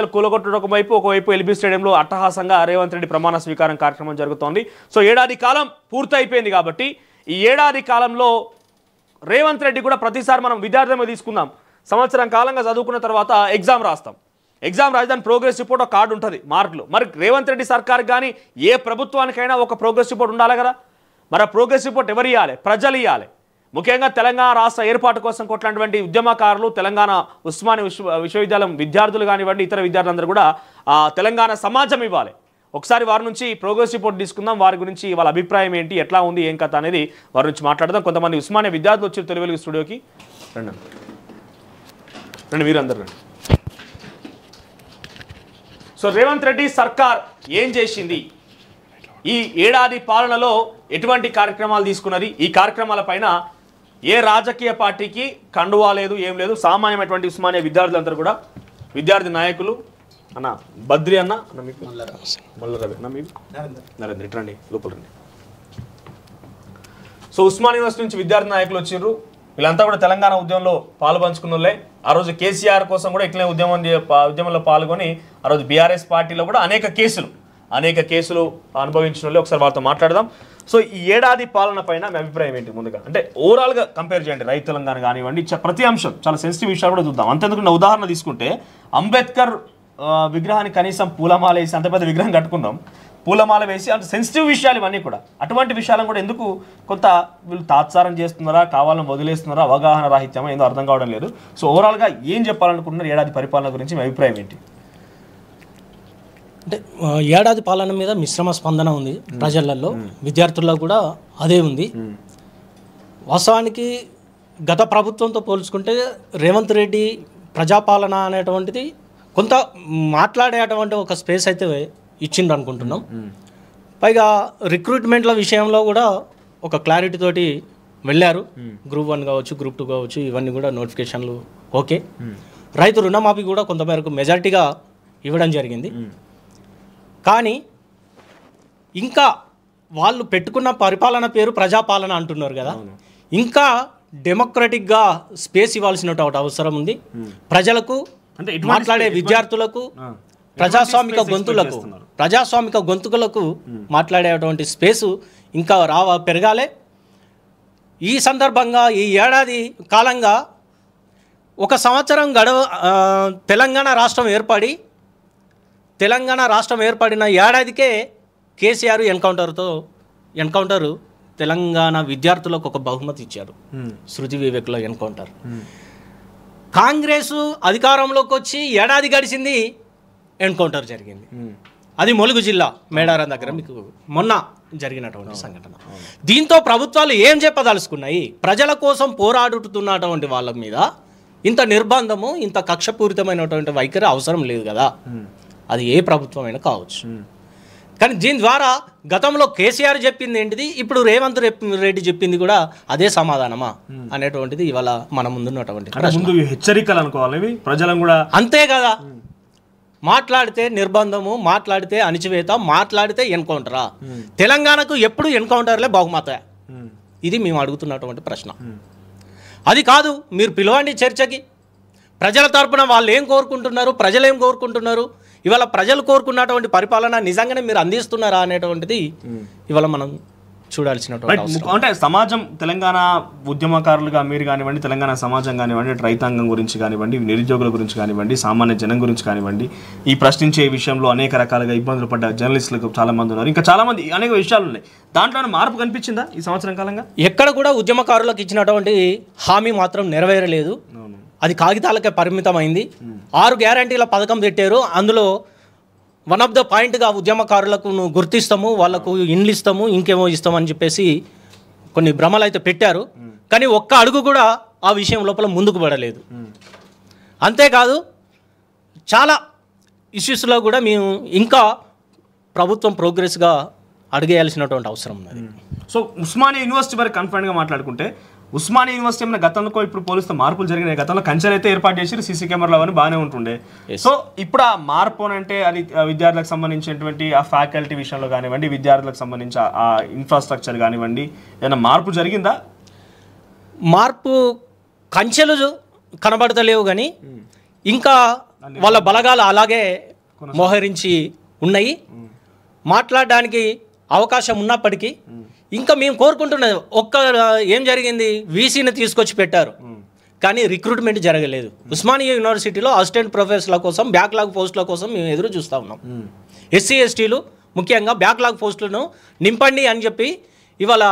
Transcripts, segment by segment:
కూలగొట్టడం ఒకవైపు ఎల్బీ స్టేడియంలో అట్టహాసంగా రేవంత్ రెడ్డి ప్రమాణ స్వీకారం కార్యక్రమం జరుగుతోంది. సో ఏడాది కాలం పూర్తయిపోయింది కాబట్టి ఈ ఏడాది కాలంలో రేవంత్ రెడ్డి కూడా ప్రతిసారి మనం విద్యార్థులమే తీసుకుందాం. సంవత్సరం కాలంగా చదువుకున్న తర్వాత ఎగ్జామ్ రాస్తాం. ఎగ్జామ్ రాజధాని ప్రోగ్రెస్ రిపోర్ట్ ఒక కార్డు ఉంటుంది మార్కులు. మరి రేవంత్ రెడ్డి సర్కార్ కానీ ఏ ప్రభుత్వానికైనా ఒక ప్రోగ్రెస్ రిపోర్ట్ ఉండాలి కదా. మరి ఆ ప్రోగ్రెస్ రిపోర్ట్ ఎవరు ఇవ్వాలి? ప్రజలు ఇవ్వాలి. ముఖ్యంగా తెలంగాణ రాష్ట్ర ఏర్పాటు కోసం కొట్లాంటి ఉద్యమకారులు, తెలంగాణ ఉస్మానియా విశ్వవిద్యాలయం విద్యార్థులు కానివ్వండి, ఇతర విద్యార్థులందరూ కూడా తెలంగాణ సమాజం ఇవ్వాలి. ఒకసారి వారి నుంచి ప్రోగ్రెస్ రిపోర్ట్ తీసుకుందాం. వారి గురించి వాళ్ళ అభిప్రాయం ఏంటి, ఎట్లా ఉంది, ఏం కథ అనేది వారి నుంచి మాట్లాడదాం. కొంతమంది ఉస్మానియా విద్యార్థులు వచ్చి తెలుగు వెలుగు స్టూడియోకి రండి, మీరందరూ రండి. సో రేవంత్ రెడ్డి సర్కార్ ఏం చేసింది, ఈ ఏడాది పాలనలో ఎటువంటి కార్యక్రమాలు తీసుకున్నది, ఈ కార్యక్రమాల పైన ఏ రాజకీయ పార్టీకి కండువా లేదు, ఏం లేదు. సామాన్యమైనటువంటి ఉస్మానియా విద్యార్థులందరూ కూడా, విద్యార్థి నాయకులు అన్న బద్రి అన్న మీకు మల్లరవి అన్న మీకు నరేంద్ర ఇట్రండి లోపల రండి. సో ఉస్మానియా యూనివర్సిటీ నుంచి విద్యార్థి నాయకులు వచ్చిండ్రు. వీళ్ళంతా కూడా తెలంగాణ ఉద్యమంలో పాల్పంచుకున్న వాళ్ళే. ఆ రోజు కేసీఆర్ కోసం కూడా ఇట్లనే ఉద్యమంలో పాల్గొని ఆ రోజు బీఆర్ఎస్ పార్టీలో కూడా అనేక కేసులు అనుభవించిన వాళ్ళే. ఒకసారి వాళ్ళతో మాట్లాడదాం. సో ఈ ఏడాది పాలన పైన మీ అభిప్రాయం ఏంటి? ముందుగా అంటే ఓవరాల్గా కంపేర్ చేయండి. రైతు తెలంగాణ కానివ్వండి, ప్రతి అంశం చాలా సెన్సిటివ్ విషయాలు కూడా చూద్దాం. అంతేందుకు నా ఉదాహరణ తీసుకుంటే అంబేద్కర్ విగ్రహాన్ని కనీసం పూలమాల వేసి, అంత పెద్ద విగ్రహం కట్టుకున్నాం, పూలమాల వేసి, అంత సెన్సిటివ్ విషయాలు ఇవన్నీ కూడా. అటువంటి విషయాలను కూడా ఎందుకు కొంత వీళ్ళు తాత్సారం చేస్తున్నారా, కావాలని వదిలేస్తున్నారా, అవగాహన రాహిత్యమా, ఏందో అర్థం కావడం లేదు. సో ఓవరాల్గా ఏం చెప్పాలనుకుంటున్నారు ఏడాది పరిపాలన గురించి మీ అభిప్రాయం ఏంటి? అంటే ఏడాది పాలన మీద మిశ్రమ స్పందన ఉంది ప్రజలలో, విద్యార్థుల్లో కూడా అదే ఉంది. వాస్తవానికి గత ప్రభుత్వంతో పోల్చుకుంటే రేవంత్ రెడ్డి ప్రజాపాలన అనేటువంటిది కొంత మాట్లాడేటువంటి ఒక స్పేస్ అయితే ఇచ్చిండు అనుకుంటున్నాం. పైగా రిక్రూట్మెంట్ల విషయంలో కూడా ఒక క్లారిటీ తోటి వెళ్ళారు. గ్రూప్ 1 కావచ్చు, గ్రూప్ 2 కావచ్చు, ఇవన్నీ కూడా నోటిఫికేషన్లు ఓకే. రైతు రుణమాఫీ కూడా కొంతమేరకు మెజారిటీగా ఇవ్వడం జరిగింది. కానీ ఇంకా వాళ్ళు పెట్టుకున్న పరిపాలన పేరు ప్రజాపాలన అంటున్నారు కదా, ఇంకా డెమోక్రటిక్గా స్పేస్ ఇవ్వాల్సిన అవసరం ఉంది. ప్రజలకు మాట్లాడే విద్యార్థులకు, ప్రజాస్వామిక గొంతుకులకు మాట్లాడేటువంటి స్పేసు ఇంకా పెరగాలి. ఈ సందర్భంగా ఈ ఏడాది కాలంగా ఒక సంవత్సరం తెలంగాణ రాష్ట్రం ఏర్పడిన ఏడాదికే కేసీఆర్ ఎన్కౌంటరు తెలంగాణ విద్యార్థులకు ఒక బహుమతి ఇచ్చారు. శృతి వివేక్లో ఎన్కౌంటర్. కాంగ్రెస్ అధికారంలోకి వచ్చి ఏడాది గడిచింది, ఎన్కౌంటర్ జరిగింది. అది ములుగు జిల్లా మేడారం దగ్గర మీకు మొన్న జరిగినటువంటి సంఘటన. దీంతో ప్రభుత్వాలు ఏం చెప్పదలుచుకున్నాయి? ప్రజల కోసం పోరాడుతున్నటువంటి వాళ్ళ మీద ఇంత నిర్బంధము, ఇంత కక్షపూరితమైనటువంటి వైఖరి అవసరం లేదు కదా. అది ఏ ప్రభుత్వమైనా కావచ్చు. కానీ దీని ద్వారా గతంలో కేసీఆర్ చెప్పింది ఏంటిది, ఇప్పుడు రేవంత్ రెడ్డి చెప్పింది కూడా అదే సమాధానమా అనేటువంటిది ఇవాళ మన ముందున్నటువంటి హెచ్చరికలు అనుకోవాలి ప్రజలను కూడా. అంతే కదా, మాట్లాడితే నిర్బంధము, మాట్లాడితే అణిచివేత, మాట్లాడితే ఎన్కౌంటరా? తెలంగాణకు ఎప్పుడు ఎన్కౌంటర్లే బహుమత? ఇది మేము అడుగుతున్నటువంటి ప్రశ్న. అది కాదు, మీరు పిలవండి చర్చకి. ప్రజల తరపున వాళ్ళు ఏం కోరుకుంటున్నారు, ప్రజలు ఏం కోరుకుంటున్నారు, ఇవాళ ప్రజలు కోరుకున్నటువంటి పరిపాలన నిజంగానే మీరు అందిస్తున్నారా అనేటువంటిది ఇవాళ మనం చూడాల్సినటువంటి. అంటే సమాజం, తెలంగాణ ఉద్యమకారులుగా మీరు కానివ్వండి, తెలంగాణ సమాజం కానివ్వండి, రైతాంగం గురించి కానివ్వండి, నిరుద్యోగుల గురించి కానివ్వండి, సామాన్య జనం గురించి కానివ్వండి, ఈ ప్రశ్నించే విషయంలో అనేక రకాలుగా ఇబ్బందులు పడ్డ జర్నలిస్టులకు చాలా మంది ఉన్నారు. ఇంకా చాలా మంది అనేక విషయాలు ఉన్నాయి. దాంట్లో మార్పు కనిపించిందా ఈ సంవత్సరం కాలంగా? ఎక్కడ కూడా ఉద్యమకారులకు ఇచ్చినటువంటి హామీ మాత్రం నెరవేరలేదు. అది కాగితాలకే పరిమితమైంది. 6 గ్యారంటీల పథకం పెట్టారు. అందులో వన్ ఆఫ్ ద పాయింట్గా ఉద్యమకారులకు గుర్తిస్తాము, వాళ్ళకు ఇండ్లు ఇస్తాము, ఇంకేమో ఇస్తామని చెప్పేసి కొన్ని భ్రమలు అయితే పెట్టారు. కానీ ఒక్క అడుగు కూడా ఆ విషయం లోపల ముందుకు పడలేదు. అంతేకాదు, చాలా ఇష్యూస్లో కూడా మేము ఇంకా ప్రభుత్వం ప్రోగ్రెస్గా అడిగేయాల్సినటువంటి అవసరం ఉన్నది. సో ఉస్మానియా యూనివర్సిటీ మరి కన్ఫైన్గా మాట్లాడుకుంటే, ఉస్మానియా యూనివర్సిటీ ఏమైనా గతంలో ఇప్పుడు పోలిస్తే మార్పులు జరిగినాయి. గతంలో కంచెలు అయితే ఏర్పాటు చేసి సీసీ కెమెరాలు అవన్నీ బాగానే ఉంటుండే. సో ఇప్పుడు ఆ మార్పు అంటే అది విద్యార్థులకు సంబంధించినటువంటి ఆ ఫ్యాకల్టీ విషయంలో కానివ్వండి, విద్యార్థులకు సంబంధించి ఆ ఇన్ఫ్రాస్ట్రక్చర్ కానివ్వండి, ఏమైనా మార్పు జరిగిందా? మార్పు కంచెలు కనబడతలేవు కానీ ఇంకా వాళ్ళ బలగాలు అలాగే మోహరించి ఉన్నాయి. మాట్లాడడానికి అవకాశం ఉన్నప్పటికీ ఇంకా మేము కోరుకుంటున్నది ఏం జరిగింది, వీసీని తీసుకొచ్చి పెట్టారు కానీ రిక్రూట్మెంట్ జరగలేదు. ఉస్మానియా యూనివర్సిటీలో అసిస్టెంట్ ప్రొఫెసర్ల కోసం బ్యాక్లాగ్ పోస్టుల కోసం మేము ఎదురు చూస్తూ ఉన్నాం. ఎస్సీ ఎస్టీలు ముఖ్యంగా బ్యాక్లాగ్ పోస్టులను నింపండి అని చెప్పి ఇవాళ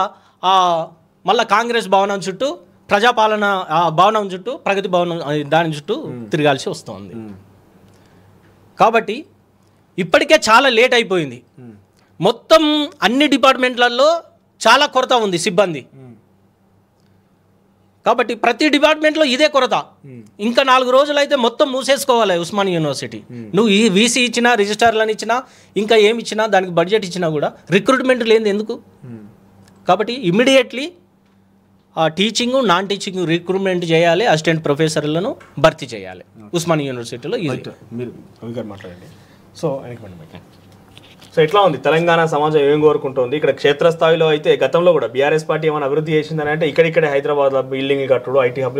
మళ్ళీ కాంగ్రెస్ భవనం చుట్టూ, ప్రజాపాలన భవనం చుట్టూ, ప్రగతి భవనం దాని చుట్టూ తిరగాల్సి వస్తుంది. కాబట్టి ఇప్పటికే చాలా లేట్ అయిపోయింది. మొత్తం అన్ని డిపార్ట్మెంట్లలో చాలా కొరత ఉంది సిబ్బంది. కాబట్టి ప్రతి డిపార్ట్మెంట్లో ఇదే కొరత. ఇంకా 4 రోజులు అయితే మొత్తం మూసేసుకోవాలి ఉస్మానియా యూనివర్సిటీ. నువ్వు ఈ వీసీ ఇచ్చినా, రిజిస్ట్రార్లను ఇచ్చినా, ఇంకా ఏమి ఇచ్చినా, దానికి బడ్జెట్ ఇచ్చినా కూడా రిక్రూట్మెంట్ లేనిది ఎందుకు? కాబట్టి immediately teaching, non teaching recruitment చేయాలి, అసిస్టెంట్ ప్రొఫెసర్లను భర్తీ చేయాలి ఉస్మానియా యూనివర్సిటీలో. మీరు మాట్లాడండి. సో ఎట్లా ఉంది తెలంగాణ సమాజం ఏం కోరుకుంటుంది? ఇక్కడ క్షేత్రస్థాయిలో అయితే గతంలో కూడా బీఆర్ఎస్ పార్టీ ఏమైనా అభివృద్ధి చేసిందని అంటే ఇక్కడిక్కడే హైదరాబాద్ బిల్డింగ్ కట్టుడు, ఐటీ హబ్